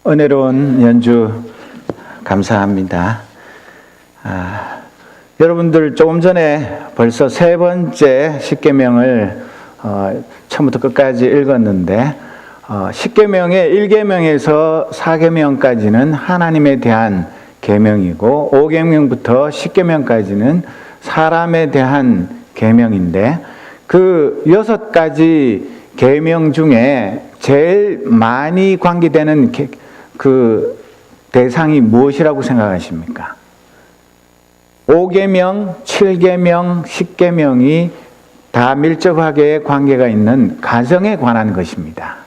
은혜로운 연주 감사합니다. 여러분들 조금 전에 벌써 세 번째 십계명을 처음부터 끝까지 읽었는데 십계명의 1계명에서 4계명까지는 하나님에 대한 계명이고 5계명부터 10계명까지는 사람에 대한 계명인데 그 6가지 계명 중에 제일 많이 관계되는 그 대상이 무엇이라고 생각하십니까? 5계명, 7계명, 10계명이 다 밀접하게 관계가 있는 가정에 관한 것입니다.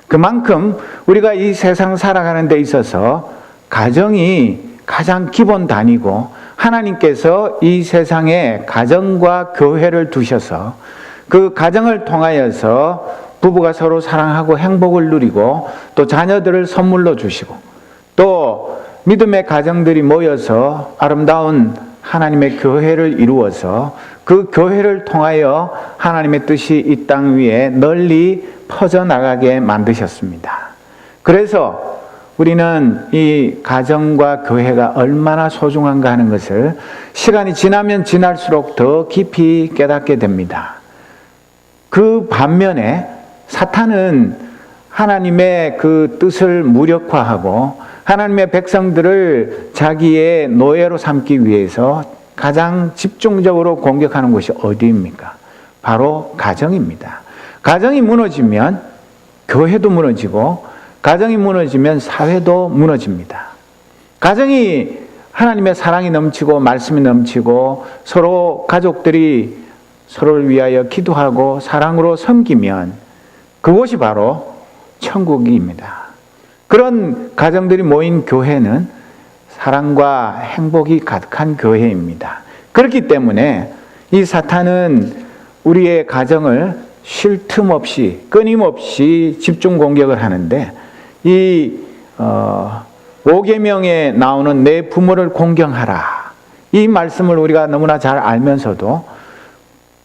그만큼 우리가 이 세상 살아가는 데 있어서 가정이 가장 기본 단위고 하나님께서 이 세상에 가정과 교회를 두셔서 그 가정을 통하여서 부부가 서로 사랑하고 행복을 누리고 또 자녀들을 선물로 주시고 또 믿음의 가정들이 모여서 아름다운 하나님의 교회를 이루어서 그 교회를 통하여 하나님의 뜻이 이 땅 위에 널리 퍼져나가게 만드셨습니다. 그래서 우리는 이 가정과 교회가 얼마나 소중한가 하는 것을 시간이 지나면 지날수록 더 깊이 깨닫게 됩니다. 그 반면에 사탄은 하나님의 그 뜻을 무력화하고 하나님의 백성들을 자기의 노예로 삼기 위해서 가장 집중적으로 공격하는 곳이 어디입니까? 바로 가정입니다. 가정이 무너지면 교회도 무너지고 가정이 무너지면 사회도 무너집니다. 가정이 하나님의 사랑이 넘치고 말씀이 넘치고 서로 가족들이 서로를 위하여 기도하고 사랑으로 섬기면 그곳이 바로 천국입니다. 그런 가정들이 모인 교회는 사랑과 행복이 가득한 교회입니다. 그렇기 때문에 이 사탄은 우리의 가정을 쉴 틈 없이 끊임없이 집중 공격을 하는데 이 5계명에 나오는 내 부모를 공경하라, 이 말씀을 우리가 너무나 잘 알면서도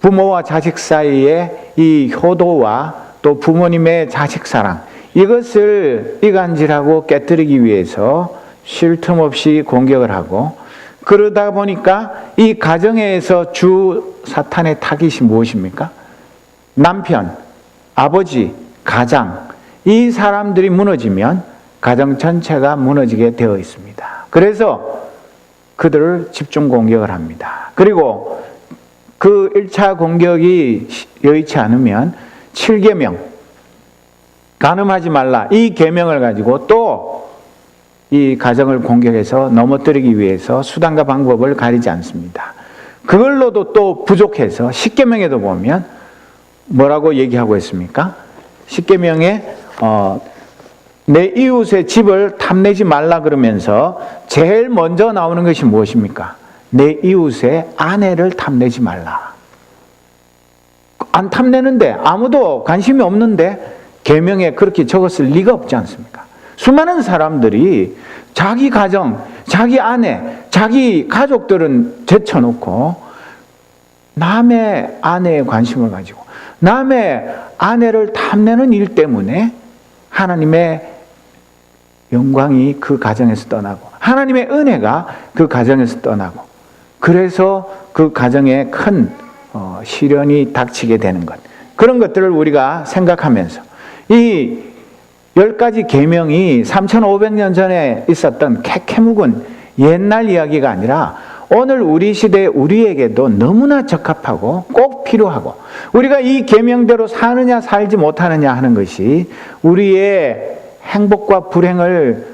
부모와 자식 사이에 이 효도와 또 부모님의 자식 사랑, 이것을 이간질하고 깨뜨리기 위해서 쉴 틈 없이 공격을 하고, 그러다 보니까 이 가정에서 주 사탄의 타깃이 무엇입니까? 남편, 아버지, 가장, 이 사람들이 무너지면 가정 전체가 무너지게 되어 있습니다. 그래서 그들을 집중 공격을 합니다. 그리고 그 1차 공격이 여의치 않으면 7계명, 간음하지 말라, 이 계명을 가지고 또 이 가정을 공격해서 넘어뜨리기 위해서 수단과 방법을 가리지 않습니다. 그걸로도 또 부족해서 10계명에도 보면 뭐라고 얘기하고 있습니까? 10계명에 내 이웃의 집을 탐내지 말라 그러면서 제일 먼저 나오는 것이 무엇입니까? 내 이웃의 아내를 탐내지 말라. 안 탐내는데, 아무도 관심이 없는데 계명에 그렇게 적었을 리가 없지 않습니까? 수많은 사람들이 자기 가정, 자기 아내, 자기 가족들은 제쳐놓고 남의 아내에 관심을 가지고 남의 아내를 탐내는 일 때문에 하나님의 영광이 그 가정에서 떠나고 하나님의 은혜가 그 가정에서 떠나고, 그래서 그 가정에 큰 시련이 닥치게 되는 것, 그런 것들을 우리가 생각하면서 이 10가지 계명이 3500년 전에 있었던 캐묵은 옛날 이야기가 아니라 오늘 우리 시대에 우리에게도 너무나 적합하고 꼭 필요하고, 우리가 이 계명대로 사느냐 살지 못하느냐 하는 것이 우리의 행복과 불행을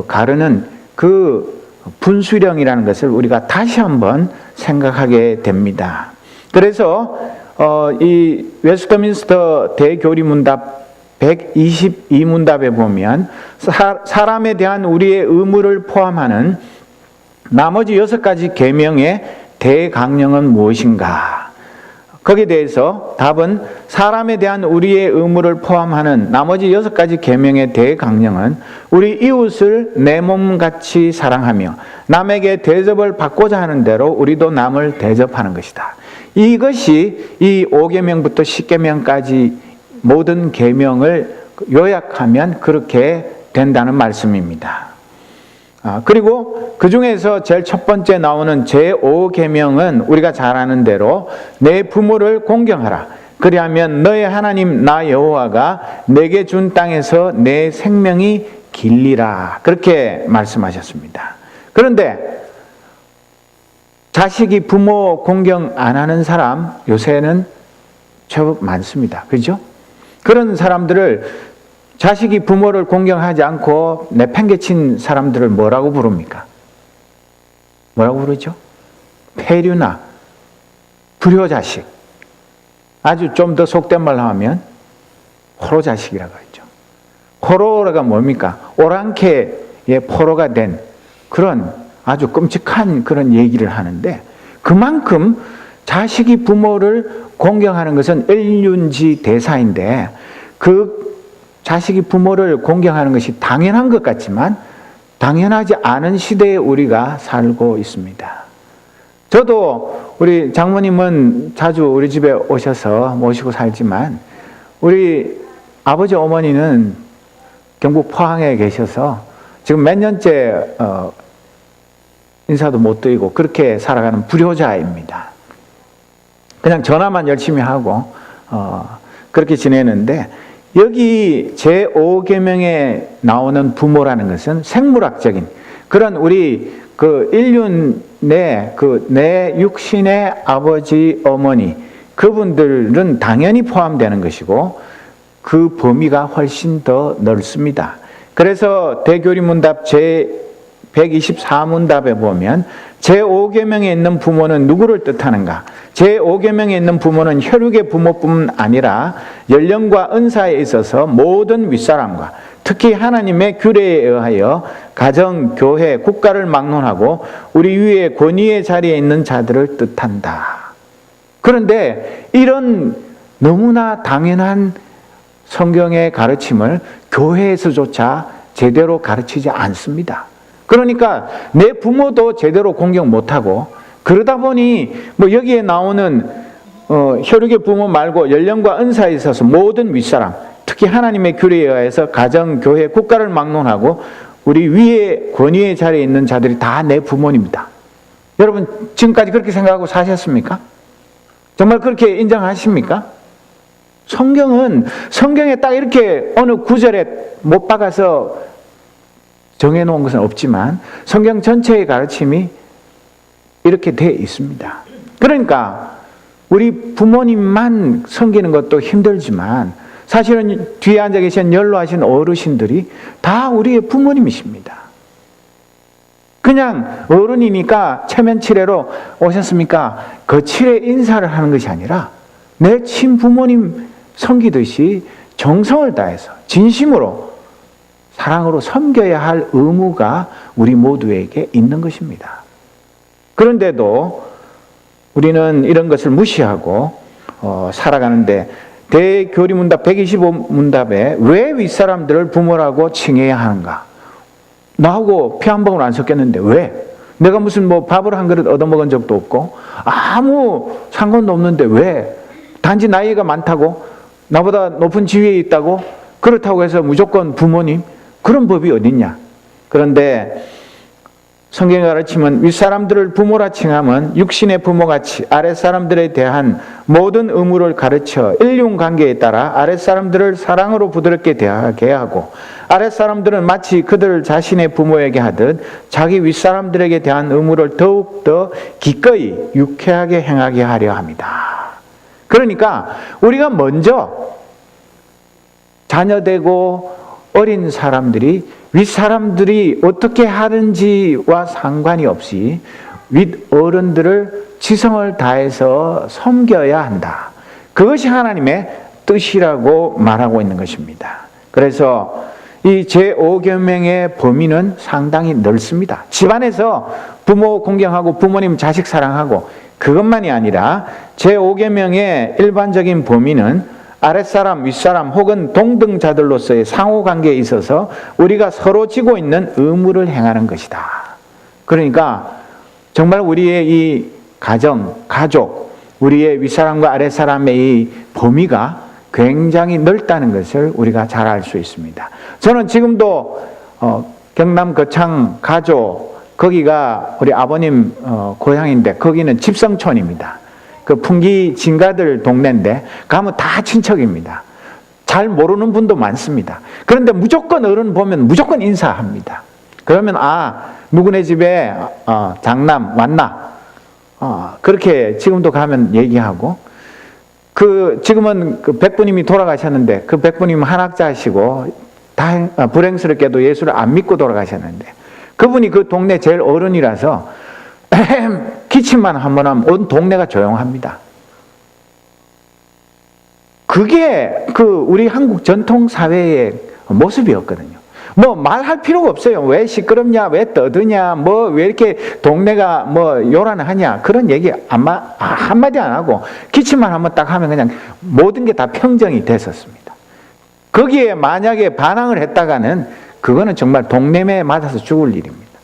가르는 그 분수령이라는 것을 우리가 다시 한번 생각하게 됩니다. 그래서 이 웨스트민스터 대교리문답 122문답에 보면 사람에 대한 우리의 의무를 포함하는 나머지 6가지 계명의 대강령은 무엇인가? 거기에 대해서 답은 사람에 대한 우리의 의무를 포함하는 나머지 6가지 계명의 대강령은 우리 이웃을 내 몸같이 사랑하며 남에게 대접을 받고자 하는 대로 우리도 남을 대접하는 것이다. 이것이 이 5계명부터 10계명까지 모든 계명을 요약하면 그렇게 된다는 말씀입니다. 그리고 그 중에서 제일 첫 번째 나오는 제5계명은 우리가 잘 아는 대로 내 부모를 공경하라. 그리하면 너의 하나님 나 여호와가 내게 준 땅에서 내 생명이 길리라. 그렇게 말씀하셨습니다. 그런데 자식이 부모 공경 안 하는 사람 요새는 제법 많습니다. 그죠? 그런 사람들을 자식이 부모를 공경하지 않고 내팽개친 사람들을 뭐라고 부릅니까? 뭐라고 부르죠? 폐류나 불효자식. 아주 좀 더 속된 말로 하면 호로자식이라고 하죠. 호로가 뭡니까? 오랑캐의 포로가 된 그런 아주 끔찍한 그런 얘기를 하는데, 그만큼 자식이 부모를 공경하는 것은 일륜지 대사인데 그 자식이 부모를 공경하는 것이 당연한 것 같지만 당연하지 않은 시대에 우리가 살고 있습니다. 저도 우리 장모님은 자주 우리 집에 오셔서 모시고 살지만 우리 아버지 어머니는 경북 포항에 계셔서 지금 몇 년째 인사도 못 드리고 그렇게 살아가는 불효자입니다. 그냥 전화만 열심히 하고 그렇게 지내는데, 여기 제5계명에 나오는 부모라는 것은 생물학적인 그런 우리 그 인륜의 내 육신의 아버지 어머니 그분들은 당연히 포함되는 것이고 그 범위가 훨씬 더 넓습니다. 그래서 대교리문답 제124문답에 보면 제5계명에 있는 부모는 누구를 뜻하는가? 제5계명에 있는 부모는 혈육의 부모뿐 아니라 연령과 은사에 있어서 모든 윗사람과 특히 하나님의 규례에 의하여 가정, 교회, 국가를 막론하고 우리 위에 권위의 자리에 있는 자들을 뜻한다. 그런데 이런 너무나 당연한 성경의 가르침을 교회에서조차 제대로 가르치지 않습니다. 그러니까 내 부모도 제대로 공경 못하고, 그러다 보니 뭐 여기에 나오는 혈육의 부모 말고 연령과 은사에 있어서 모든 윗사람, 특히 하나님의 규례에 의해서 가정, 교회, 국가를 막론하고 우리 위에 권위의 자리에 있는 자들이 다 내 부모입니다. 여러분 지금까지 그렇게 생각하고 사셨습니까? 정말 그렇게 인정하십니까? 성경에 딱 이렇게 어느 구절에 못 박아서 정해놓은 것은 없지만 성경 전체의 가르침이 이렇게 되어 있습니다. 그러니까 우리 부모님만 섬기는 것도 힘들지만 사실은 뒤에 앉아 계신 연로하신 어르신들이 다 우리의 부모님이십니다. 그냥 어른이니까 체면치레로 오셨습니까? 거칠에 인사를 하는 것이 아니라 내 친부모님 섬기듯이 정성을 다해서 진심으로 사랑으로 섬겨야 할 의무가 우리 모두에게 있는 것입니다. 그런데도 우리는 이런 것을 무시하고 살아가는데, 대교리문답 125문답에 왜 윗사람들을 부모라고 칭해야 하는가? 나하고 피 한 방울 안 섞였는데 왜? 내가 무슨 뭐 밥을 한 그릇 얻어먹은 적도 없고 아무 상관도 없는데 왜? 단지 나이가 많다고? 나보다 높은 지위에 있다고? 그렇다고 해서 무조건 부모님? 그런 법이 어딨냐? 그런데 성경의 가르침은 윗사람들을 부모라 칭함은 육신의 부모같이 아랫사람들에 대한 모든 의무를 가르쳐 인륜관계에 따라 아랫사람들을 사랑으로 부드럽게 대하게 하고, 아랫사람들은 마치 그들 자신의 부모에게 하듯 자기 윗사람들에게 대한 의무를 더욱더 기꺼이 유쾌하게 행하게 하려 합니다. 그러니까 우리가 먼저 자녀되고 어린 사람들이 윗사람들이 어떻게 하는지와 상관이 없이 윗어른들을 지성을 다해서 섬겨야 한다. 그것이 하나님의 뜻이라고 말하고 있는 것입니다. 그래서 이 제5계명의 범위는 상당히 넓습니다. 집안에서 부모 공경하고 부모님 자식 사랑하고 그것만이 아니라 제5계명의 일반적인 범위는 아랫사람, 윗사람 혹은 동등자들로서의 상호관계에 있어서 우리가 서로 지고 있는 의무를 행하는 것이다. 그러니까 정말 우리의 이 가정, 가족, 우리의 윗사람과 아랫사람의 이 범위가 굉장히 넓다는 것을 우리가 잘 알 수 있습니다. 저는 지금도 경남 거창 가조, 거기가 우리 아버님 고향인데 거기는 집성촌입니다. 그 풍기 진가들 동네인데 가면 다 친척입니다. 잘 모르는 분도 많습니다. 그런데 무조건 어른 보면 무조건 인사합니다. 그러면 누구네 집에 장남 왔나? 그렇게 지금도 가면 얘기하고, 지금은 그 백부님이 돌아가셨는데 그 백부님 한학자시고 불행스럽게도 예수를 안 믿고 돌아가셨는데 그분이 그 동네 제일 어른이라서 기침만 한번 하면 온 동네가 조용합니다. 그게 우리 한국 전통 사회의 모습이었거든요. 뭐 말할 필요가 없어요. 왜 시끄럽냐, 왜 떠드냐, 왜 이렇게 동네가 요란하냐, 그런 얘기 한마디 안 하고 기침만 한번 딱 하면 그냥 모든 게 다 평정이 됐었습니다. 거기에 만약에 반항을 했다가는 그거는 정말 동네매에 맞아서 죽을 일입니다.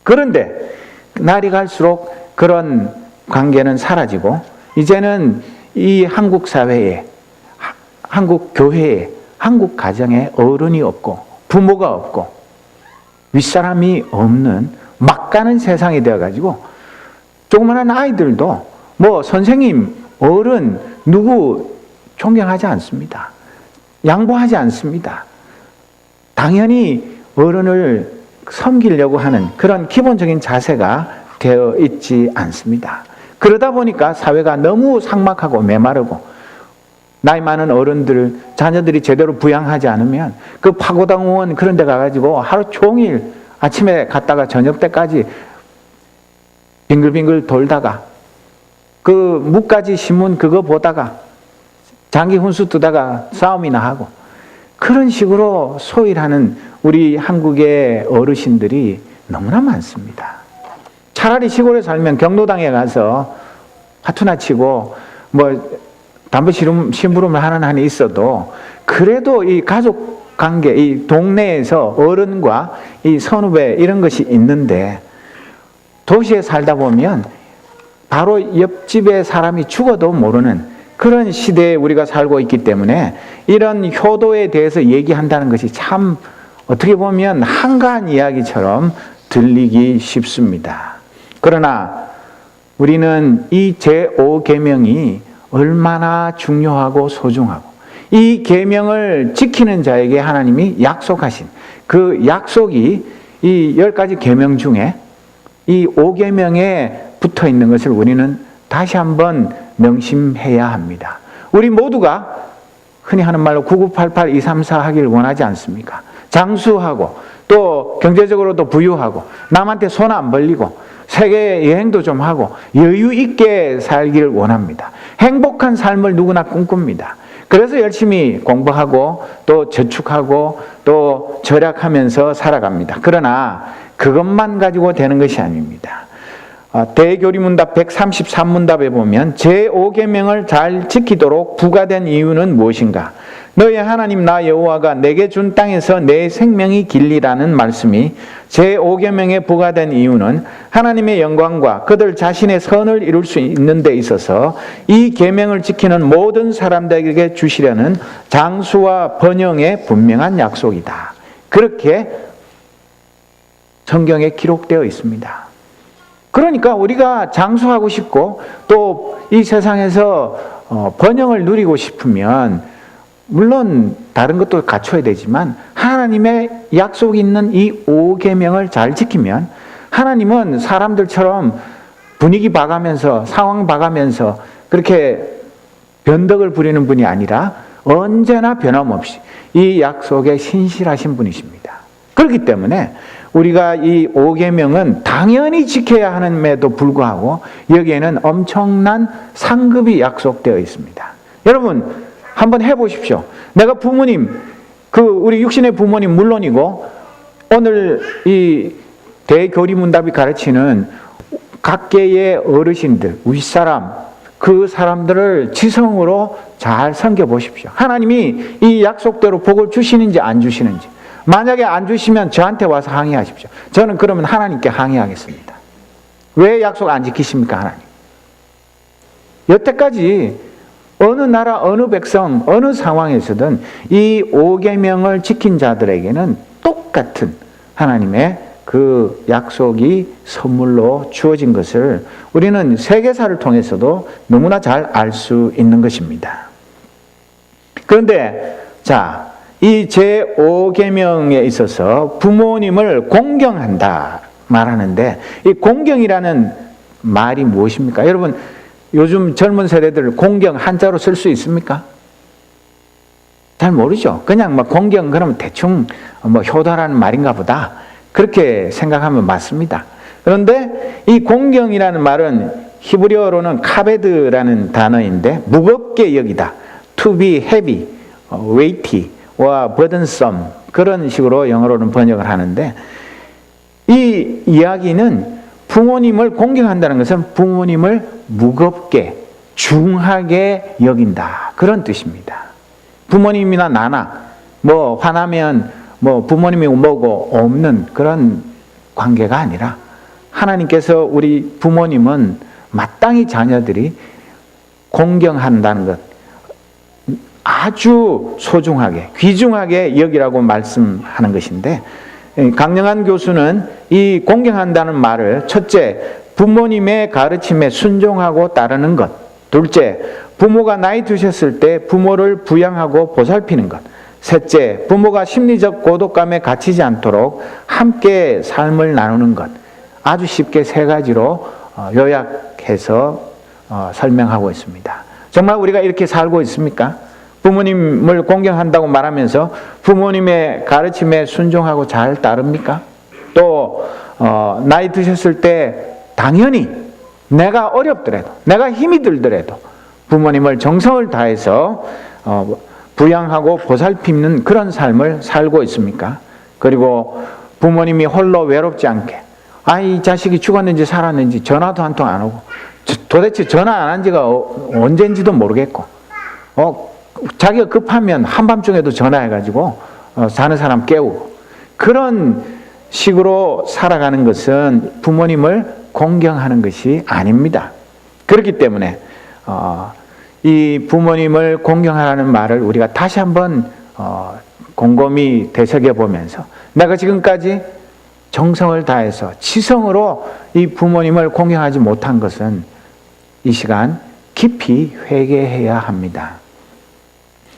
그런데 날이 갈수록 그런 관계는 사라지고 이제는 이 한국 사회에, 한국 교회에, 한국 가정에 어른이 없고 부모가 없고 윗사람이 없는 막 가는 세상이 되어가지고 조그마한 아이들도 선생님, 어른, 누구 존경하지 않습니다. 양보하지 않습니다. 당연히 어른을 섬기려고 하는 그런 기본적인 자세가 되어 있지 않습니다. 그러다 보니까 사회가 너무 삭막하고 메마르고 나이 많은 어른들, 자녀들이 제대로 부양하지 않으면 그 파고당원 그런 데 가가지고 하루 종일 아침에 갔다가 저녁 때까지 빙글빙글 돌다가 그 묵가지 신문 그거 보다가 장기 훈수 뜨다가 싸움이나 하고 그런 식으로 소일하는 우리 한국의 어르신들이 너무나 많습니다. 차라리 시골에 살면 경로당에 가서 화투나 치고 담배 심부름을 하는 한이 있어도 그래도 이 가족 관계, 이 동네에서 어른과 이 선후배 이런 것이 있는데 도시에 살다 보면 바로 옆집에 사람이 죽어도 모르는 그런 시대에 우리가 살고 있기 때문에 이런 효도에 대해서 얘기한다는 것이 참 어떻게 보면 한가한 이야기처럼 들리기 쉽습니다. 그러나 우리는 이 제5계명이 얼마나 중요하고 소중하고 이 계명을 지키는 자에게 하나님이 약속하신 그 약속이 이 10가지 계명 중에 이 5계명에 붙어 있는 것을 우리는 다시 한번 명심해야 합니다. 우리 모두가 흔히 하는 말로 9988, 234 하길 원하지 않습니까? 장수하고 또 경제적으로도 부유하고 남한테 손 안 벌리고 세계 여행도 좀 하고 여유 있게 살기를 원합니다. 행복한 삶을 누구나 꿈꿉니다. 그래서 열심히 공부하고 또 저축하고 또 절약하면서 살아갑니다. 그러나 그것만 가지고 되는 것이 아닙니다. 대교리문답 133문답에 보면 제5계명을 잘 지키도록 부과된 이유는 무엇인가? 너의 하나님 나 여호와가 내게 준 땅에서 내 생명이 길리라는 말씀이 제5계명에 부과된 이유는 하나님의 영광과 그들 자신의 선을 이룰 수 있는 데 있어서 이 계명을 지키는 모든 사람들에게 주시려는 장수와 번영의 분명한 약속이다. 그렇게 성경에 기록되어 있습니다. 그러니까 우리가 장수하고 싶고 또 이 세상에서 번영을 누리고 싶으면 물론 다른 것도 갖춰야 되지만 하나님의 약속이 있는 이 5계명을 잘 지키면 하나님은 사람들처럼 분위기 봐가면서 상황 봐가면서 그렇게 변덕을 부리는 분이 아니라 언제나 변함없이 이 약속에 신실하신 분이십니다. 그렇기 때문에 우리가 이 5계명은 당연히 지켜야 함에도 불구하고 여기에는 엄청난 상급이 약속되어 있습니다. 여러분 한번 해보십시오. 내가 부모님, 우리 육신의 부모님 물론이고 오늘 이 대교리문답이 가르치는 각계의 어르신들, 윗사람, 그 사람들을 지성으로 잘 섬겨보십시오. 하나님이 이 약속대로 복을 주시는지 안 주시는지. 만약에 안 주시면 저한테 와서 항의하십시오. 저는 그러면 하나님께 항의하겠습니다. 왜 약속 안 지키십니까, 하나님? 여태까지 어느 나라, 어느 백성, 어느 상황에서든 이 5계명을 지킨 자들에게는 똑같은 하나님의 그 약속이 선물로 주어진 것을 우리는 세계사를 통해서도 너무나 잘 알 수 있는 것입니다. 그런데 자, 이 제5계명에 있어서 부모님을 공경한다 말하는데, 이 공경이라는 말이 무엇입니까? 여러분, 요즘 젊은 세대들 공경 한자로 쓸 수 있습니까? 잘 모르죠. 그냥 막 공경 그러면 대충 뭐 효도라는 말인가 보다, 그렇게 생각하면 맞습니다. 그런데 이 공경이라는 말은 히브리어로는 카베드라는 단어인데, 무겁게 여기다, to be heavy, weighty와 burdensome, 그런 식으로 영어로는 번역을 하는데, 이 이야기는 부모님을 공경한다는 것은 부모님을 무겁게, 중하게 여긴다, 그런 뜻입니다. 부모님이나 나나 뭐 화나면 뭐 부모님이 뭐고 없는 그런 관계가 아니라, 하나님께서 우리 부모님은 마땅히 자녀들이 공경한다는 것, 아주 소중하게, 귀중하게 여기라고 말씀하는 것인데, 강영한 교수는 이 공경한다는 말을 첫째, 부모님의 가르침에 순종하고 따르는 것, 둘째, 부모가 나이 드셨을 때 부모를 부양하고 보살피는 것, 셋째, 부모가 심리적 고독감에 갇히지 않도록 함께 삶을 나누는 것, 아주 쉽게 세 가지로 요약해서 설명하고 있습니다. 정말 우리가 이렇게 살고 있습니까? 부모님을 공경한다고 말하면서 부모님의 가르침에 순종하고 잘 따릅니까? 또 나이 드셨을 때 당연히 내가 어렵더라도, 내가 힘이 들더라도 부모님을 정성을 다해서 부양하고 보살피는 그런 삶을 살고 있습니까? 그리고 부모님이 홀로 외롭지 않게, 이 자식이 죽었는지 살았는지 전화도 한 통 안 오고, 도대체 전화 안 한 지가 언젠지도 모르겠고, 자기가 급하면 한밤중에도 전화해가지고 사는 사람 깨우고, 그런 식으로 살아가는 것은 부모님을 공경하는 것이 아닙니다. 그렇기 때문에 이 부모님을 공경하라는 말을 우리가 다시 한번 곰곰이 되새겨보면서, 내가 지금까지 정성을 다해서 지성으로 이 부모님을 공경하지 못한 것은 이 시간 깊이 회개해야 합니다.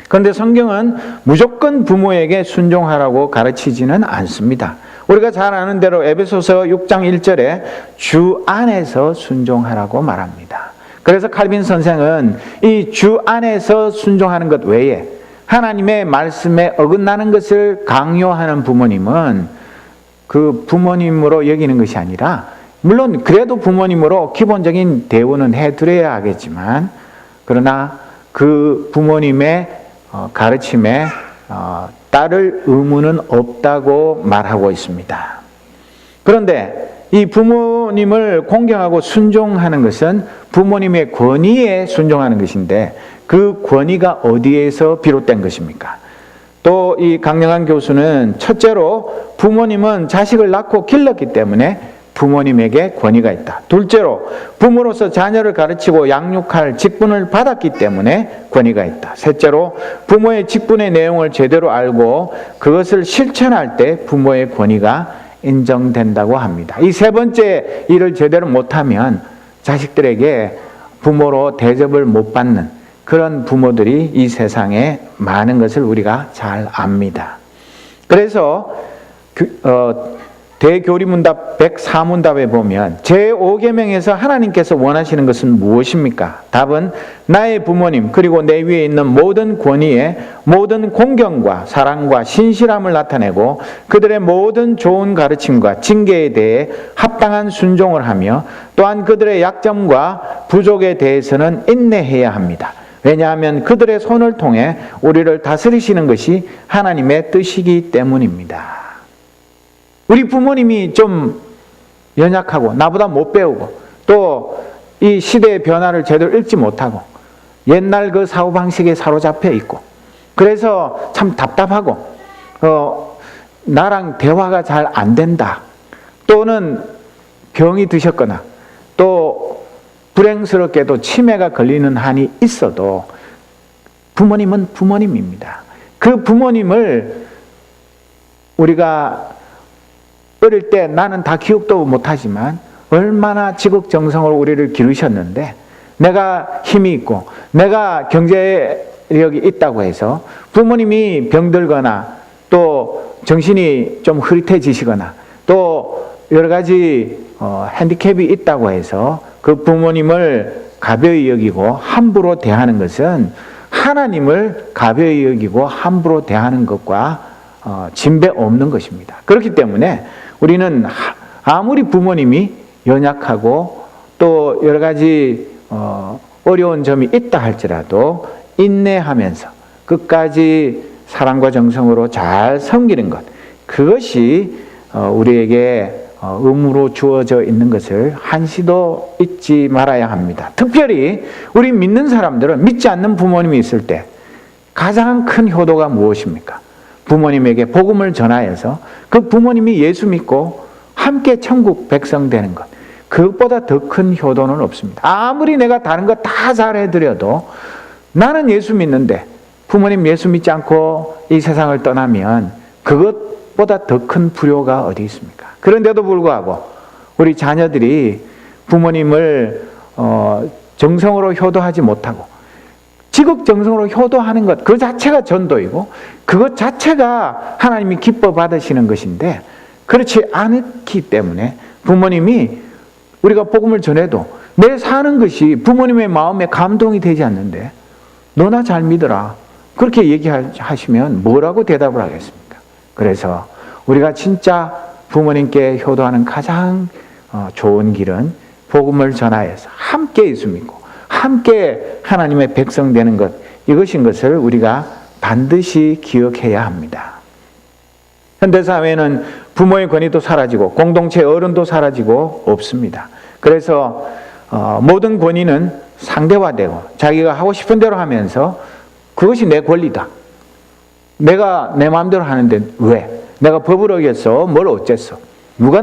그런데 성경은 무조건 부모에게 순종하라고 가르치지는 않습니다. 우리가 잘 아는 대로 에베소서 6장 1절에 주 안에서 순종하라고 말합니다. 그래서 칼빈 선생은 이 주 안에서 순종하는 것 외에 하나님의 말씀에 어긋나는 것을 강요하는 부모님은 그 부모님으로 여기는 것이 아니라, 물론 그래도 부모님으로 기본적인 대우는 해드려야 하겠지만, 그러나 그 부모님의 가르침에 따를 의무는 없다고 말하고 있습니다. 그런데 이 부모님을 공경하고 순종하는 것은 부모님의 권위에 순종하는 것인데, 그 권위가 어디에서 비롯된 것입니까? 또 이 강영한 교수는 첫째로 부모님은 자식을 낳고 길렀기 때문에 부모님에게 권위가 있다. 둘째로 부모로서 자녀를 가르치고 양육할 직분을 받았기 때문에 권위가 있다. 셋째로 부모의 직분의 내용을 제대로 알고 그것을 실천할 때 부모의 권위가 인정된다고 합니다. 이 세 번째 일을 제대로 못하면 자식들에게 부모로 대접을 못 받는 그런 부모들이 이 세상에 많은 것을 우리가 잘 압니다. 그래서 대교리문답 104문답에 보면 제5계명에서 하나님께서 원하시는 것은 무엇입니까? 답은 나의 부모님 그리고 내 위에 있는 모든 권위에 모든 공경과 사랑과 신실함을 나타내고 그들의 모든 좋은 가르침과 징계에 대해 합당한 순종을 하며 또한 그들의 약점과 부족에 대해서는 인내해야 합니다. 왜냐하면 그들의 손을 통해 우리를 다스리시는 것이 하나님의 뜻이기 때문입니다. 우리 부모님이 좀 연약하고 나보다 못 배우고 또 이 시대의 변화를 제대로 읽지 못하고 옛날 그 사고방식에 사로잡혀 있고 그래서 참 답답하고 나랑 대화가 잘 안 된다, 또는 병이 드셨거나 또 불행스럽게도 치매가 걸리는 한이 있어도 부모님은 부모님입니다. 그 부모님을 우리가 어릴 때 나는 다 기억도 못하지만 얼마나 지극정성으로 우리를 기르셨는데, 내가 힘이 있고 내가 경제력이 있다고 해서 부모님이 병들거나 또 정신이 좀 흐릿해지시거나 또 여러 가지 핸디캡이 있다고 해서 그 부모님을 가벼이 여기고 함부로 대하는 것은 하나님을 가벼이 여기고 함부로 대하는 것과 진배 없는 것입니다. 그렇기 때문에 우리는 아무리 부모님이 연약하고 또 여러 가지 어려운 점이 있다 할지라도 인내하면서 끝까지 사랑과 정성으로 잘 섬기는 것, 그것이 우리에게 의무로 주어져 있는 것을 한시도 잊지 말아야 합니다. 특별히 우리 믿는 사람들은 믿지 않는 부모님이 있을 때 가장 큰 효도가 무엇입니까? 부모님에게 복음을 전하여서 그 부모님이 예수 믿고 함께 천국 백성 되는 것, 그것보다 더 큰 효도는 없습니다. 아무리 내가 다른 거 다 잘해드려도 나는 예수 믿는데 부모님 예수 믿지 않고 이 세상을 떠나면 그것보다 더 큰 불효가 어디 있습니까? 그런데도 불구하고 우리 자녀들이 부모님을 정성으로 효도하지 못하고 지극정성으로 효도하는 것, 그 자체가 전도이고 그것 자체가 하나님이 기뻐 받으시는 것인데, 그렇지 않기 때문에 부모님이 우리가 복음을 전해도 내 사는 것이 부모님의 마음에 감동이 되지 않는데 너나 잘 믿어라, 그렇게 얘기하시면 뭐라고 대답을 하겠습니까? 그래서 우리가 진짜 부모님께 효도하는 가장 좋은 길은 복음을 전하여서 함께 예수 믿고 함께 하나님의 백성 되는 것, 이것인 것을 우리가 반드시 기억해야 합니다. 현대사회는 부모의 권위도 사라지고 공동체 어른도 사라지고 없습니다. 그래서 모든 권위는 상대화되고 자기가 하고 싶은 대로 하면서 그것이 내 권리다, 내가 내 마음대로 하는데 왜? 내가 법을 어겼어? 뭘 어쨌어? 누가